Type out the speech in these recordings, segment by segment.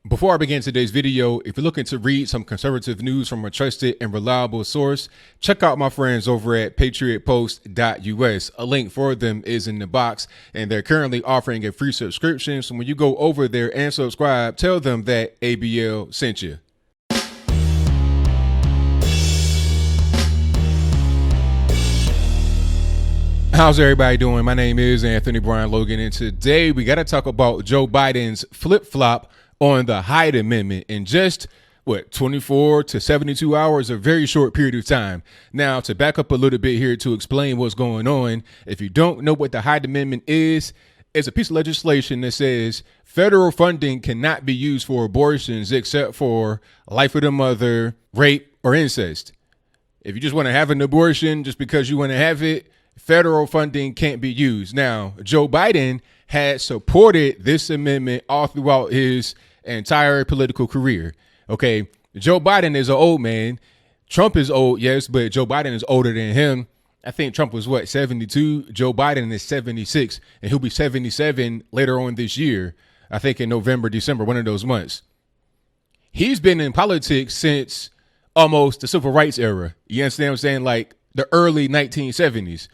Before I begin today's video, if you're looking to read some conservative news from a trusted and reliable source, check out my friends over at patriotpost.us. A link for them is in the box, and they're currently offering a free subscription. So when you go over there and subscribe, tell them that ABL sent you. How's everybody doing? My name is Anthony Brian Logan, and today we got to talk about Joe Biden's flip-flop on the Hyde Amendment in just, 24 to 72 hours, a very short period of time. Now, to back up a little bit here to explain what's going on, if you don't know what the Hyde Amendment is, it's a piece of legislation that says federal funding cannot be used for abortions except for life of the mother, rape, or incest. If you just want to have an abortion just because you want to have it, federal funding can't be used. Now, Joe Biden had supported this amendment all throughout his entire political career. Okay, Joe Biden is an old man. Trump is old, yes, but Joe Biden is older than him. I think Trump was 72? Joe Biden is 76, and he'll be 77 later on this year. I think in November, December, one of those months. He's been in politics since almost the civil rights era. You understand what I'm saying? Like the early 1970s.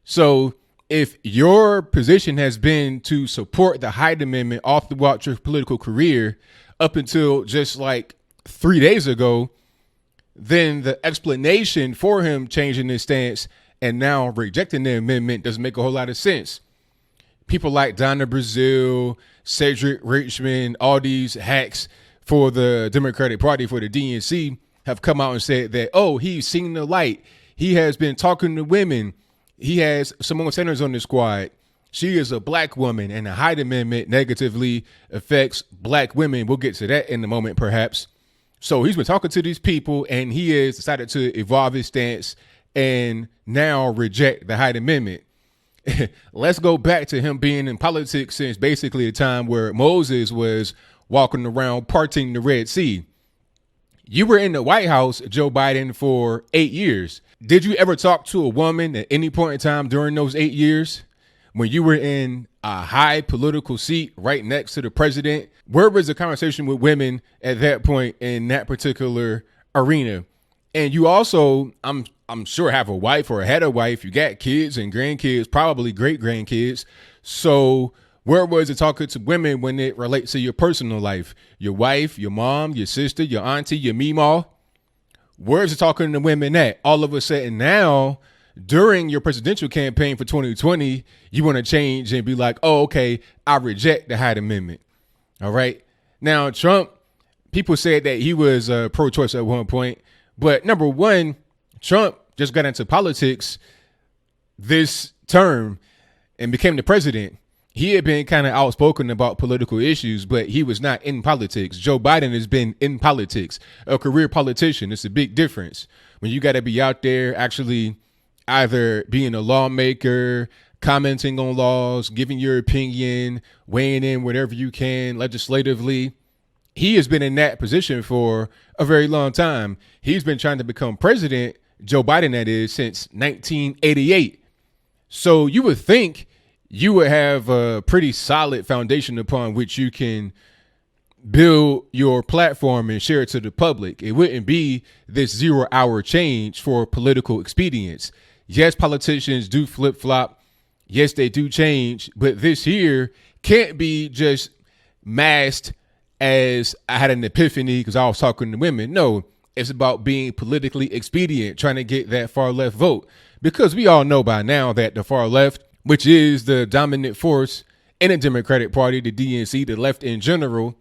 So if your position has been to support the Hyde Amendment all throughout your political career up until just like 3 days ago, then the explanation for him changing his stance and now rejecting the amendment doesn't make a whole lot of sense. People like Donna Brazile, Cedric Richmond, all these hacks for the Democratic Party, for the DNC, have come out and said that, oh, he's seen the light. He has been talking to women. He has Simone Sanders on the squad. She is a black woman, and the Hyde Amendment negatively affects black women. We'll get to that in a moment, perhaps. So he's been talking to these people, and he has decided to evolve his stance and now reject the Hyde Amendment. Let's go back to him being in politics since basically the time where Moses was walking around parting the Red Sea. You were in the White House, Joe Biden, for 8 years. Did you ever talk to a woman at any point in time during those 8 years when you were in a high political seat right next to the president? Where was the conversation with women at that point in that particular arena? And you also, I'm sure, have a wife or had a wife. You got kids and grandkids, probably great grandkids. So where was it talking to women when it relates to your personal life? Your wife, your mom, your sister, your auntie, your meemaw? Where's it talking to women at? All of a sudden now, during your presidential campaign for 2020, you want to change and be like, oh, okay, I reject the Hyde Amendment. All right. Now, Trump, people said that he was pro-choice at one point. But number one, Trump just got into politics this term and became the president. He had been kind of outspoken about political issues, but he was not in politics. Joe Biden has been in politics, a career politician. It's a big difference when you got to be out there actually either being a lawmaker, commenting on laws, giving your opinion, weighing in whatever you can legislatively. He has been in that position for a very long time. He's been trying to become president, Joe Biden that is, since 1988. So you would think you would have a pretty solid foundation upon which you can build your platform and share it to the public. It wouldn't be this 0 hour change for political expedience. Yes, politicians do flip flop. Yes, they do change. But this here can't be just masked as I had an epiphany because I was talking to women. No, it's about being politically expedient, trying to get that far left vote, because we all know by now that the far left, which is the dominant force in the Democratic Party, the DNC, the left in general,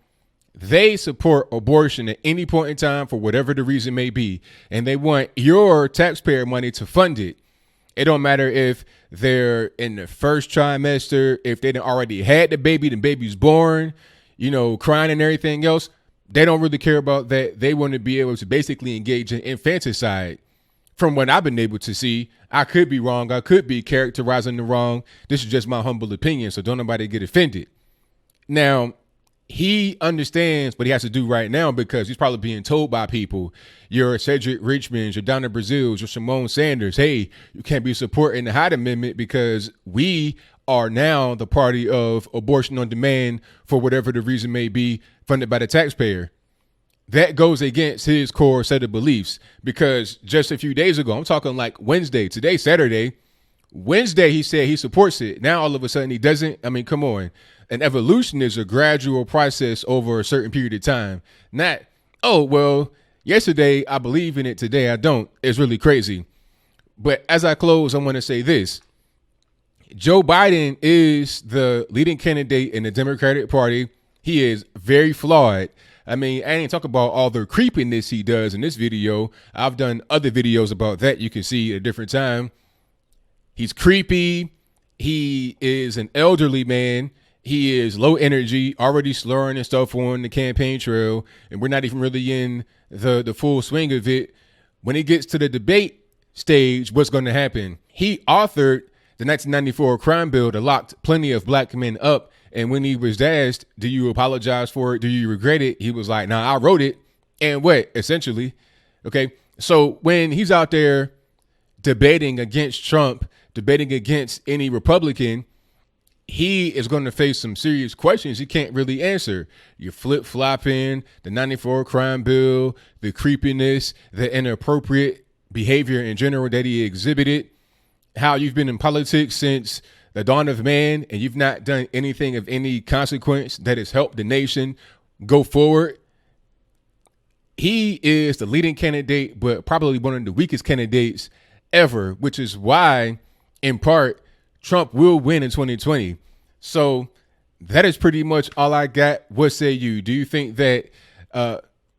they support abortion at any point in time for whatever the reason may be. And they want your taxpayer money to fund it. It don't matter if they're in the first trimester, if they already had the baby's born, crying and everything else. They don't really care about that. They want to be able to basically engage in infanticide. From what I've been able to see, I could be wrong. I could be characterizing the wrong. This is just my humble opinion, so don't nobody get offended. Now, he understands what he has to do right now because he's probably being told by people, your Cedric Richmond, your Donna Brazile, your Simone Sanders, hey, you can't be supporting the Hyde Amendment because we are now the party of abortion on demand for whatever the reason may be. funded by the taxpayer. That goes against his core set of beliefs, because just a few days ago, I'm talking like Wednesday, today, Saturday, Wednesday, he said he supports it. Now, all of a sudden, he doesn't. I mean, come on. An evolution is a gradual process over a certain period of time. Not, oh, well, yesterday I believe in it, today I don't. It's really crazy. But as I close, I want to say this. Joe Biden is the leading candidate in the Democratic Party. He is very flawed. I mean, I ain't talk about all the creepiness he does in this video. I've done other videos about that you can see at a different time. He's creepy. He is an elderly man. He is low energy, already slurring and stuff on the campaign trail. And we're not even really in the full swing of it. When it gets to the debate stage, what's going to happen? He authored the 1994 crime bill that locked plenty of black men up. And when he was asked, do you apologize for it? Do you regret it? He was like, nah, I wrote it. And what? Essentially. Okay. So when he's out there debating against Trump, debating against any Republican, he is going to face some serious questions he can't really answer. You're flip-flopping, the 94 crime bill, the creepiness, the inappropriate behavior in general that he exhibited, how you've been in politics since the dawn of man, and you've not done anything of any consequence that has helped the nation go forward. He is the leading candidate, but probably one of the weakest candidates ever, which is why, in part, Trump will win in 2020. So that is pretty much all I got. What say you? Do you think that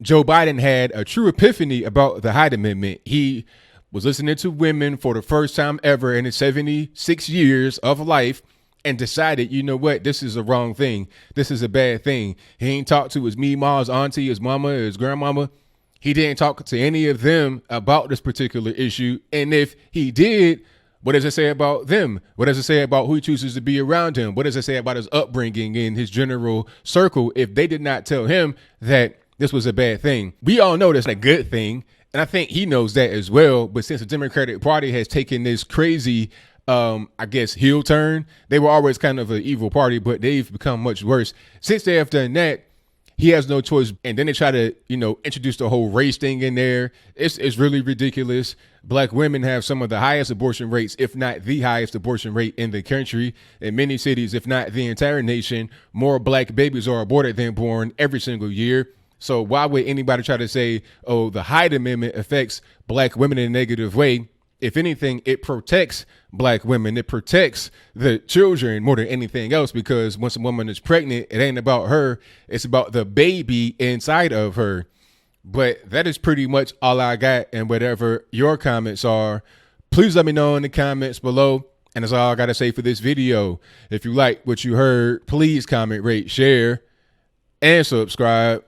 Joe Biden had a true epiphany about the Hyde Amendment? He was listening to women for the first time ever in his 76 years of life and decided, you know what, this is a wrong thing. This is a bad thing. He ain't talked to his meemaw, his auntie, his mama, his grandmama. He didn't talk to any of them about this particular issue. And if he did, what does it say about them? What does it say about who he chooses to be around him? What does it say about his upbringing in his general circle if they did not tell him that this was a bad thing? We all know that's a good thing. And I think he knows that as well. But since the Democratic Party has taken this crazy, I guess, heel turn, they were always kind of an evil party, but they've become much worse. Since they have done that, he has no choice. And then they try to, introduce the whole race thing in there. It's really ridiculous. Black women have some of the highest abortion rates, if not the highest abortion rate in the country. In many cities, if not the entire nation, more black babies are aborted than born every single year. So why would anybody try to say, oh, the Hyde Amendment affects black women in a negative way? If anything, it protects black women. It protects the children more than anything else, because once a woman is pregnant, it ain't about her. It's about the baby inside of her. But that is pretty much all I got. And whatever your comments are, please let me know in the comments below. And that's all I got to say for this video. If you like what you heard, please comment, rate, share, and subscribe.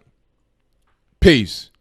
Peace.